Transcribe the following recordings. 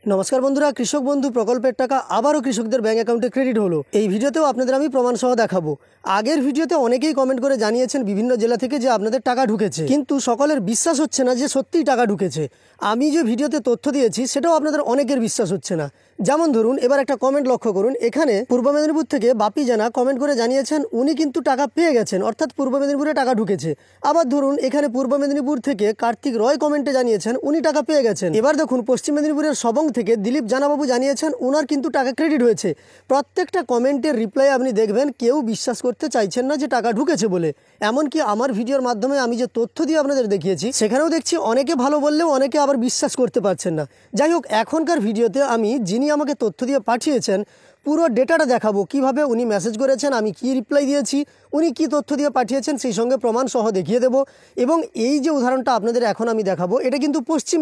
নমস্কার বন্ধুরা, কৃষক বন্ধু প্রকল্পের টাকা আবারও কৃষকদের ব্যাংক অ্যাকাউন্টে ক্রেডিট হলো। এই ভিডিওতেও আপনাদের আমি প্রমাণ সহ দেখাবো। আগের ভিডিওতে অনেকেই কমেন্ট করে জানিয়েছেন বিভিন্ন জেলা থেকে যে আপনাদের টাকা ঢুকেছে, কিন্তু সকলের বিশ্বাস হচ্ছে না যে সত্যিই টাকা ঢুকেছে। আমি যে ভিডিওতে তথ্য দিয়েছি সেটাও আপনাদের অনেকের বিশ্বাস হচ্ছে না। যেমন ধরুন, এবার একটা কমেন্ট লক্ষ্য করুন। এখানে পূর্ব মেদিনীপুর থেকে বাপি জানা কমেন্ট করে জানিয়েছেন উনি কিন্তু টাকা পেয়ে গেছেন, অর্থাৎ পূর্ব মেদিনীপুরে টাকা ঢুকেছে। আবার ধরুন, এখানে পূর্ব মেদিনীপুর থেকে কার্তিক রয় কমেন্টে জানিয়েছেন উনি টাকা পেয়ে গেছেন। এবার দেখুন, পশ্চিম মেদিনীপুরের সবং থেকে দিলীপ জানাবাবু জানিয়েছেন ওনার কিন্তু টাকা ক্রেডিট হয়েছে। প্রত্যেকটা কমেন্টের রিপ্লাই আপনি দেখবেন কেউ বিশ্বাস করতে চাইছেন না যে টাকা ঢুকেছে বলে। এমনকি আমার ভিডিওর মাধ্যমে আমি যে তথ্য দিয়ে আপনাদের দেখিয়েছি সেখানেও দেখছি অনেকে ভালো বললেও অনেকে আবার বিশ্বাস করতে পারছেন না। যাই হোক, এখনকার ভিডিওতে আমি যিনি আমাকে তথ্য দিয়ে পাঠিয়েছেন পুরো ডেটাটা দেখাবো, কিভাবে উনি মেসেজ করেছেন, আমি কি রিপ্লাই দিয়েছি, উনি কি তথ্য দিয়ে পাঠিয়েছেন সেই সঙ্গে প্রমাণ সহ দেখিয়ে দেব। এবং এই যে উদাহরণটা আপনাদের এখন আমি দেখাবো, এটা কিন্তু পশ্চিম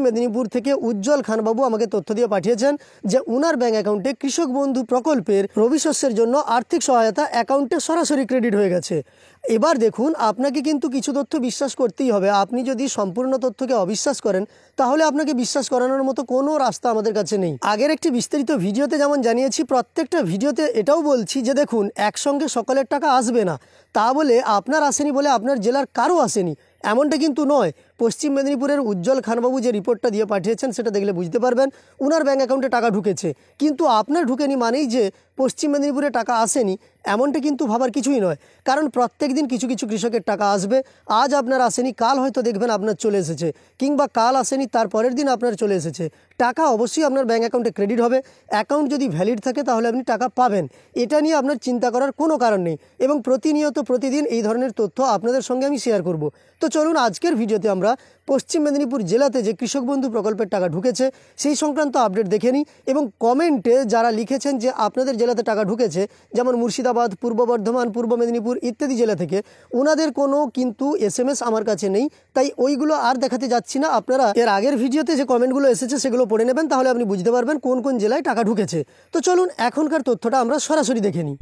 মেদিনীপুর থেকে উজ্জ্বল খানবাবু আমাকে তথ্য দিয়ে পাঠিয়েছেন যে উনার ব্যাংক অ্যাকাউন্টে কৃষক বন্ধু প্রকল্পের রবি শস্যের জন্য আর্থিক সহায়তা অ্যাকাউন্টে সরাসরি ক্রেডিট হয়ে গেছে। এবার দেখুন, আপনাকে কিন্তু কিছু তথ্য বিশ্বাস করতেই হবে। আপনি যদি সম্পূর্ণ তথ্যকে অবিশ্বাস করেন তাহলে আপনাকে বিশ্বাস করানোর মতো কোনো রাস্তা আমাদের কাছে নেই। আগের একটি বিস্তারিত ভিডিওতে যেমন জানিয়েছি, প্রত্যেকটা ভিডিওতে এটাও বলছি যে দেখুন, একসঙ্গে সকলের টাকা আসবে না। তা বলে আপনার আসেনি বলে আপনার জেলার কারো আসেনি এমনটা কিন্তু নয়। পশ্চিম মেদিনীপুরের উজ্জ্বল খানবাবু যে রিপোর্টটা দিয়ে পাঠিয়েছেন সেটা দেখলে বুঝতে পারবেন উনার ব্যাংক অ্যাকাউন্টে টাকা ঢুকেছে। কিন্তু আপনার ঢুকেনি মানেই যে পশ্চিম মেদিনীপুরে টাকা আসেনি এমনটা কিন্তু ভাবার কিছুই নয়। কারণ প্রত্যেক দিন কিছু কিছু কৃষকের টাকা আসবে। আজ আপনার আসেনি, কাল হয়তো দেখবেন আপনার চলে এসেছে, কিংবা কাল আসেনি তার পরের দিন আপনার চলে এসেছে। টাকা অবশ্যই আপনার ব্যাংক অ্যাকাউন্টে ক্রেডিট হবে। অ্যাকাউন্ট যদি ভ্যালিড থাকে তাহলে আপনি টাকা পাবেন, এটা নিয়ে আপনার চিন্তা করার কোনো কারণ নেই। এবং প্রতিনিয়ত প্রতিদিন এই ধরনের তথ্য আপনাদের সঙ্গে আমি শেয়ার করব। তো চলুন আজকের ভিডিওতে আমরা পশ্চিম মেদিনীপুর জেলাতে যে কৃষক বন্ধু প্রকল্পের টাকা ঢুকেছে সেই সংক্রান্ত আপডেট দেখে নিই। এবং কমেন্টে যারা লিখেছেন যে আপনাদের জেলাতে টাকা ঢুকেছে, যেমন মুর্শিদাবাদ, পূর্ব বর্ধমান, পূর্ব মেদিনীপুর ইত্যাদি জেলা থেকে, ওনাদের কোনো কিন্তু SMS আমার কাছে নেই, তাই ওইগুলো আর দেখাতে যাচ্ছি না। আপনারা এর আগের ভিডিওতে যে কমেন্টগুলো এসেছে সেগুলো পড়ে নেবেন, তাহলে আপনি বুঝতে পারবেন কোন কোন জেলায় টাকা ঢুকেছে। তো চলুন এখনকার তথ্যটা আমরা সরাসরি দেখে নিই।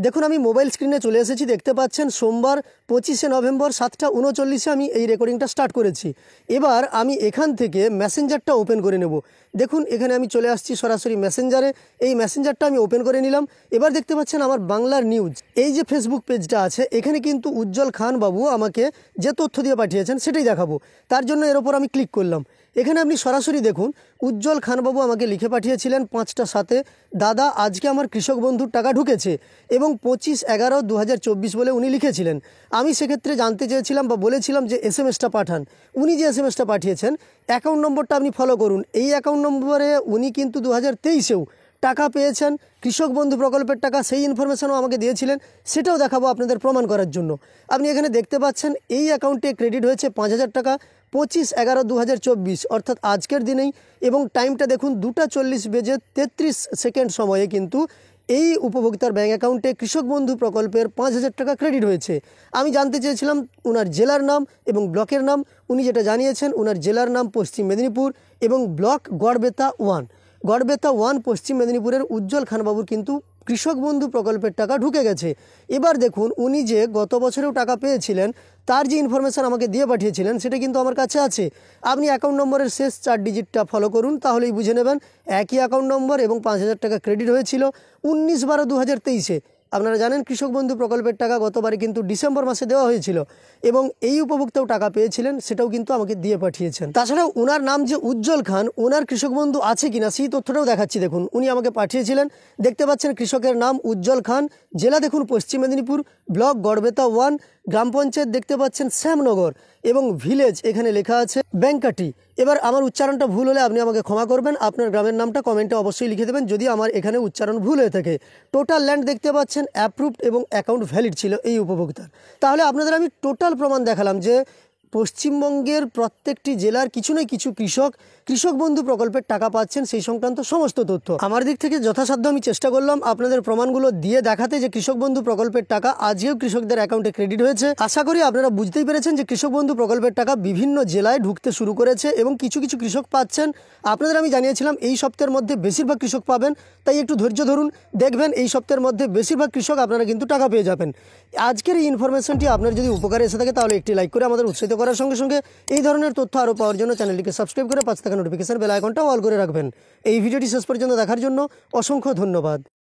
দেখুন, আমি মোবাইল স্ক্রিনে চলে এসেছি। দেখতে পাচ্ছেন সোমবার 25শে নভেম্বর 7:39 আমি এই রেকর্ডিংটা স্টার্ট করেছি। এবার আমি এখান থেকে মেসেঞ্জারটা ওপেন করে নেব। দেখুন, এখানে আমি চলে আসছি সরাসরি মেসেঞ্জারে। এই মেসেঞ্জারটা আমি ওপেন করে নিলাম। এবার দেখতে পাচ্ছেন আমার বাংলার নিউজ এই যে ফেসবুক পেজটা আছে, এখানে কিন্তু উজ্জ্বল খান বাবু আমাকে যে তথ্য দিয়ে পাঠিয়েছেন সেটাই দেখাবো। তার জন্য এর ওপর আমি ক্লিক করলাম। এখানে আপনি সরাসরি দেখুন, উজ্জ্বল খানবাবু আমাকে লিখে পাঠিয়েছিলেন 5টা 7-এ, দাদা আজকে আমার কৃষক বন্ধুর টাকা ঢুকেছে, এবং 25/11/2024 বলে উনি লিখেছিলেন। আমি সেক্ষেত্রে জানতে চেয়েছিলাম বা বলেছিলাম যে SMS-টা পাঠান। উনি যে SMS-টা পাঠিয়েছেন, অ্যাকাউন্ট নম্বরটা আপনি ফলো করুন। এই অ্যাকাউন্ট নম্বরে উনি কিন্তু 2023-এও টাকা পেয়েছেন, কৃষক বন্ধু প্রকল্পের টাকা, সেই ইনফরমেশনও আমাকে দিয়েছিলেন। সেটাও দেখাবো আপনাদের প্রমাণ করার জন্য। আপনি এখানে দেখতে পাচ্ছেন এই অ্যাকাউন্টে ক্রেডিট হয়েছে 5,000 টাকা 25/11/2024, অর্থাৎ আজকের দিনেই। এবং টাইমটা দেখুন 2:40:33 সময়ে কিন্তু এই উপভোক্তার ব্যাঙ্ক অ্যাকাউন্টে কৃষক বন্ধু প্রকল্পের 5,000 টাকা ক্রেডিট হয়েছে। আমি জানতে চেয়েছিলাম ওনার জেলার নাম এবং ব্লকের নাম। উনি যেটা জানিয়েছেন, ওনার জেলার নাম পশ্চিম মেদিনীপুর এবং ব্লক গড়বেতা 1 পশ্চিম মেদিনীপুরের উজ্জ্বল খানবাবুর কিন্তু কৃষক বন্ধু প্রকল্পের টাকা ঢুকে গেছে। এবার দেখুন, উনি যে গত বছরেও টাকা পেয়েছিলেন তার যে ইনফরমেশান আমাকে দিয়ে পাঠিয়েছিলেন সেটা কিন্তু আমার কাছে আছে। আপনি অ্যাকাউন্ট নম্বরের শেষ 4 ডিজিটটা ফলো করুন, তাহলেই বুঝে নেবেন একই অ্যাকাউন্ট নম্বর এবং 5,000 টাকা ক্রেডিট হয়েছিল 19/12/2023-এ। আপনারা জানেন কৃষক বন্ধু প্রকল্পের টাকা গতবারে কিন্তু ডিসেম্বর মাসে দেওয়া হয়েছিল, এবং এই উপভোক্তাও টাকা পেয়েছিলেন, সেটাও কিন্তু আমাকে দিয়ে পাঠিয়েছেন। তাছাড়াও ওনার নাম যে উজ্জ্বল খান, ওনার কৃষক বন্ধু আছে কিনা সেই তথ্যটাও দেখাচ্ছি। দেখুন, উনি আমাকে পাঠিয়েছিলেন। দেখতে পাচ্ছেন কৃষকের নাম উজ্জ্বল খান, জেলা দেখুন পশ্চিম মেদিনীপুর, ব্লক গড়বেতা 1, গ্রাম পঞ্চায়েত দেখতে পাচ্ছেন শ্যামনগর, এবং ভিলেজ এখানে লেখা আছে ব্যাংকাটি। এবার আমার উচ্চারণটা ভুল হলে আপনি আমাকে ক্ষমা করবেন। আপনার গ্রামের নামটা কমেন্টে অবশ্যই লিখে দেবেন যদি আমার এখানে উচ্চারণ ভুল হয়ে থাকে। টোটাল ল্যান্ড দেখতে পাচ্ছেন অ্যাপ্রুভড এবং অ্যাকাউন্ট ভ্যালিড ছিল এই উপভোক্তার। তাহলে আপনাদের আমি টোটাল প্রমাণ দেখালাম যে পশ্চিমবঙ্গের প্রত্যেকটি জেলার কিছু না কিছু কৃষক কৃষক বন্ধু প্রকল্পের টাকা পাচ্ছেন সেই সংক্রান্ত সমস্ত তথ্য। আমার দিক থেকে যথাসাধ্য আমি চেষ্টা করলাম আপনাদের প্রমাণগুলো দিয়ে দেখাতে যে কৃষক বন্ধু প্রকল্পের টাকা আজকেও কৃষকদের অ্যাকাউন্টে ক্রেডিট হয়েছে। আশা করি আপনারা বুঝতেই পেরেছেন যে কৃষক বন্ধু প্রকল্পের টাকা বিভিন্ন জেলায় ঢুকতে শুরু করেছে এবং কিছু কিছু কৃষক পাচ্ছেন। আপনাদের আমি জানিয়েছিলাম এই সপ্তাহের মধ্যে বেশিরভাগ কৃষক পাবেন, তাই একটু ধৈর্য ধরুন, দেখবেন এই সপ্তাহের মধ্যে বেশিরভাগ কৃষক আপনারা কিন্তু টাকা পেয়ে যাবেন। আজকের এই ইনফরমেশনটি আপনার যদি উপকারে এসে থাকে তাহলে একটি লাইক করে আমাদের উৎসাহিত করার সঙ্গে সঙ্গে এই ধরনের তথ্য আরও পাওয়ার জন্য চ্যানেলটিকে সাবস্ক্রাইব করে পাশে থাকা নোটিফিকেশন বেল আইকনটা অল করে রাখবেন। এই ভিডিওটি শেষ পর্যন্ত দেখার জন্য অসংখ্য ধন্যবাদ।